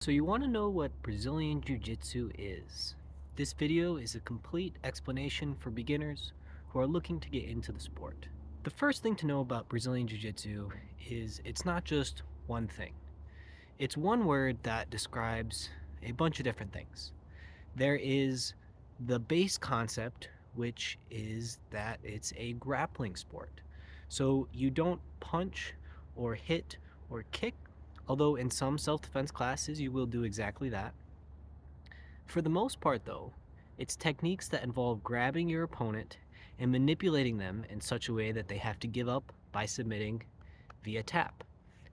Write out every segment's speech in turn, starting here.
So you want to know what Brazilian Jiu-Jitsu is. This video is a complete explanation for beginners who are looking to get into the sport. The first thing to know about Brazilian Jiu-Jitsu is it's not just one thing. It's one word that describes a bunch of different things. There is the base concept, which is that it's a grappling sport. So you don't punch or hit or kick, although in some self-defense classes you will do exactly that. For the most part though, it's techniques that involve grabbing your opponent and manipulating them in such a way that they have to give up by submitting via tap.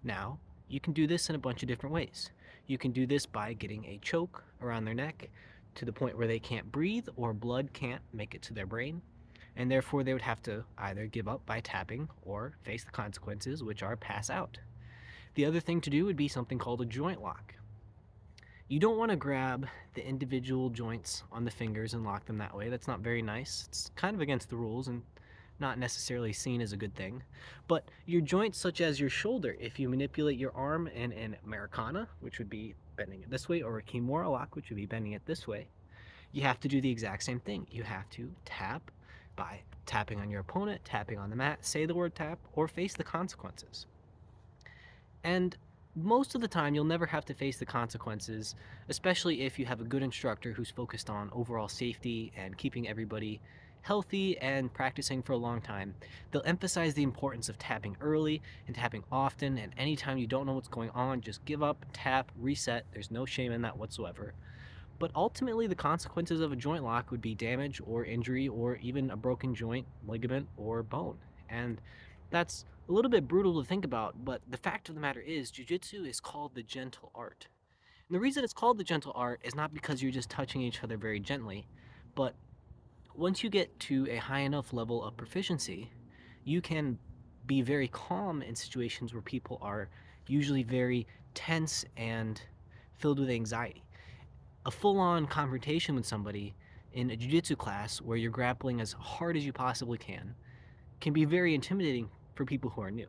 Now, you can do this in a bunch of different ways. You can do this by getting a choke around their neck to the point where they can't breathe or blood can't make it to their brain, and therefore they would have to either give up by tapping or face the consequences, which are pass out. The other thing to do would be something called a joint lock. You don't want to grab the individual joints on the fingers and lock them that way. That's not very nice. It's kind of against the rules and not necessarily seen as a good thing. But your joints, such as your shoulder, if you manipulate your arm in an Americana, which would be bending it this way, or a Kimura lock, which would be bending it this way, you have to do the exact same thing. You have to tap by tapping on your opponent, tapping on the mat, say the word tap, or face the consequences. And most of the time, you'll never have to face the consequences, especially if you have a good instructor who's focused on overall safety and keeping everybody healthy and practicing for a long time. They'll emphasize the importance of tapping early and tapping often, and anytime you don't know what's going on, just give up, tap, reset. There's no shame in that whatsoever. But ultimately, the consequences of a joint lock would be damage or injury or even a broken joint, ligament, or bone. And that's a little bit brutal to think about, but the fact of the matter is, Jiu-Jitsu is called the gentle art. And the reason it's called the gentle art is not because you're just touching each other very gently, but once you get to a high enough level of proficiency, you can be very calm in situations where people are usually very tense and filled with anxiety. A full-on confrontation with somebody in a jiu-jitsu class where you're grappling as hard as you possibly can be very intimidating for people who are new.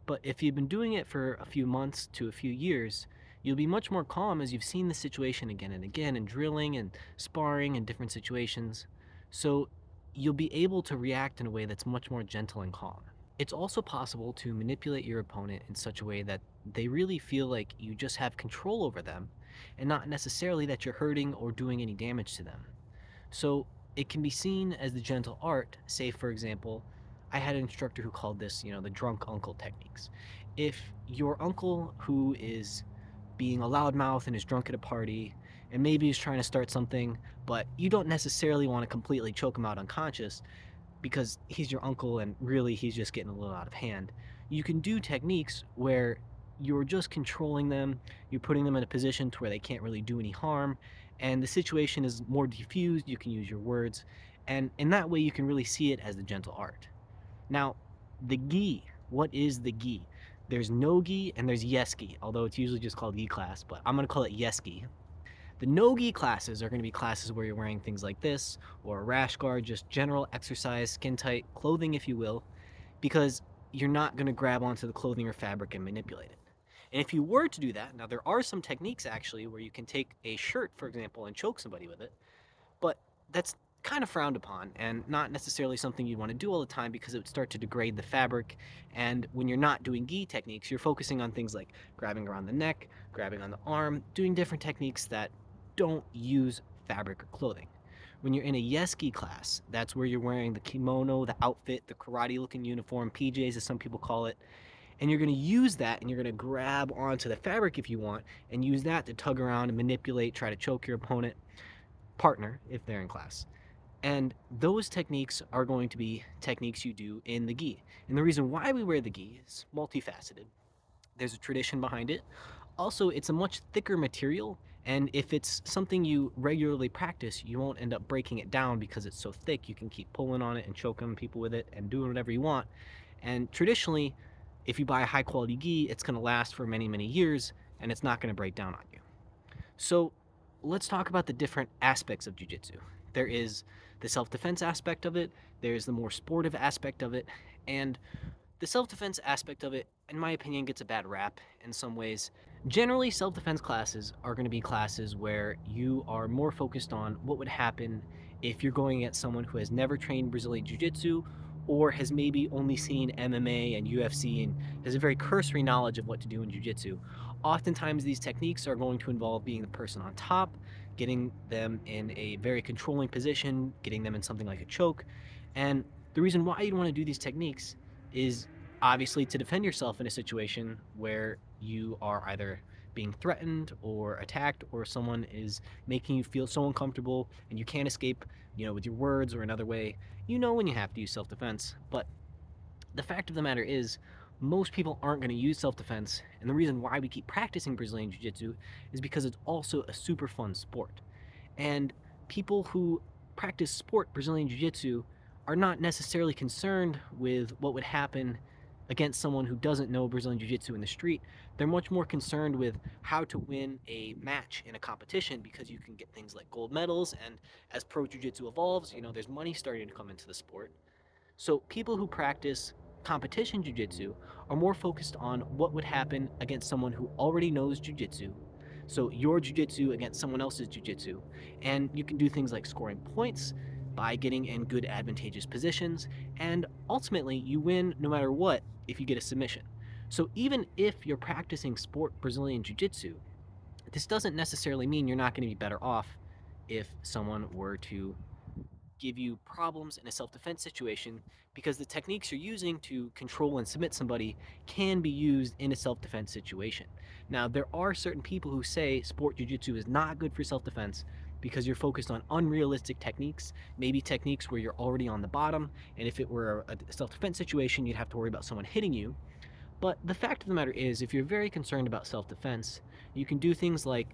But if you've been doing it for a few months to a few years, you'll be much more calm as you've seen the situation again and again in drilling and sparring in different situations. So you'll be able to react in a way that's much more gentle and calm. It's also possible to manipulate your opponent in such a way that they really feel like you just have control over them and not necessarily that you're hurting or doing any damage to them. So it can be seen as the gentle art. Say, for example, I had an instructor who called this, the drunk uncle techniques. If your uncle who is being a loudmouth and is drunk at a party and maybe is trying to start something, but you don't necessarily want to completely choke him out unconscious because he's your uncle and really he's just getting a little out of hand, you can do techniques where you're just controlling them, you're putting them in a position to where they can't really do any harm, and the situation is more diffused. You can use your words, and in that way you can really see it as the gentle art. Now, the gi. What is the gi? There's Nogi and there's Yeski, although it's usually just called gi class, but I'm going to call it Yeski. The Nogi classes are going to be classes where you're wearing things like this, or a rash guard, just general exercise, skin-tight clothing, if you will, because you're not going to grab onto the clothing or fabric and manipulate it. And if you were to do that, now there are some techniques actually where you can take a shirt, for example, and choke somebody with it, but that's kind of frowned upon and not necessarily something you'd want to do all the time because it would start to degrade the fabric. And when you're not doing gi techniques, you're focusing on things like grabbing around the neck, grabbing on the arm, doing different techniques that don't use fabric or clothing. When you're in a Yeski class, that's where you're wearing the kimono, the outfit, the karate looking uniform, PJs as some people call it, and you're going to use that and you're going to grab onto the fabric if you want and use that to tug around and manipulate, try to choke your opponent, partner if they're in class. And those techniques are going to be techniques you do in the gi. And the reason why we wear the gi is multifaceted. There's a tradition behind it. Also, it's a much thicker material, and if it's something you regularly practice, you won't end up breaking it down because it's so thick. You can keep pulling on it and choking people with it and doing whatever you want. And traditionally, if you buy a high quality gi, it's going to last for many, many years, and it's not going to break down on you. So let's talk about the different aspects of jiu-jitsu. There is the self-defense aspect of it, there's the more sportive aspect of it, and the self-defense aspect of it, in my opinion, gets a bad rap in some ways. Generally, self-defense classes are going to be classes where you are more focused on what would happen if you're going against someone who has never trained Brazilian Jiu-Jitsu or has maybe only seen MMA and UFC and has a very cursory knowledge of what to do in Jiu-Jitsu. Oftentimes, these techniques are going to involve being the person on top, getting them in a very controlling position, getting them in something like a choke. And the reason why you'd want to do these techniques is obviously to defend yourself in a situation where you are either being threatened or attacked or someone is making you feel so uncomfortable and you can't escape, with your words or another way. When you have to use self-defense, but the fact of the matter is most people aren't going to use self-defense, and the reason why we keep practicing Brazilian Jiu-Jitsu is because it's also a super fun sport. And people who practice sport Brazilian Jiu Jitsu are not necessarily concerned with what would happen against someone who doesn't know Brazilian Jiu Jitsu in the street. They're much more concerned with how to win a match in a competition because you can get things like gold medals. And as pro Jiu Jitsu evolves, there's money starting to come into the sport. So people who practice competition jiu-jitsu are more focused on what would happen against someone who already knows jiu-jitsu. So your jiu-jitsu against someone else's jiu-jitsu. And you can do things like scoring points by getting in good advantageous positions, and ultimately you win no matter what if you get a submission. So even if you're practicing sport Brazilian jiu-jitsu, this doesn't necessarily mean you're not going to be better off if someone were to give you problems in a self-defense situation, because the techniques you're using to control and submit somebody can be used in a self-defense situation. Now, there are certain people who say sport jiu-jitsu is not good for self-defense because you're focused on unrealistic techniques, maybe techniques where you're already on the bottom, and if it were a self-defense situation, you'd have to worry about someone hitting you. But the fact of the matter is, if you're very concerned about self-defense, you can do things like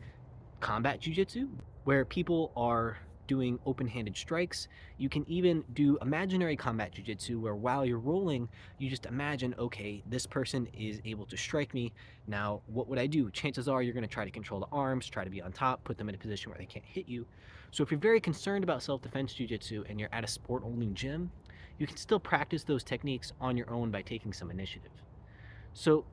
combat jiu-jitsu, where people are doing open-handed strikes. You can even do imaginary combat jiu-jitsu, where while you're rolling, you just imagine, okay, this person is able to strike me. Now, what would I do? Chances are you're going to try to control the arms, try to be on top, put them in a position where they can't hit you. So if you're very concerned about self-defense jiu-jitsu and you're at a sport-only gym, you can still practice those techniques on your own by taking some initiative. So,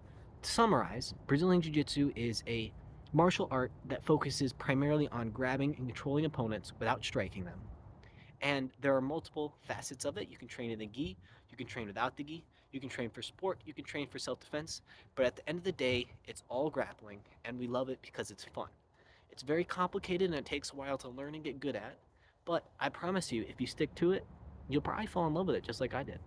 to summarize, Brazilian Jiu Jitsu is a martial art that focuses primarily on grabbing and controlling opponents without striking them. And there are multiple facets of it. You can train in the gi, you can train without the gi, you can train for sport, you can train for self defense. But at the end of the day, it's all grappling, and we love it because it's fun. It's very complicated and it takes a while to learn and get good at. But I promise you, if you stick to it, you'll probably fall in love with it just like I did.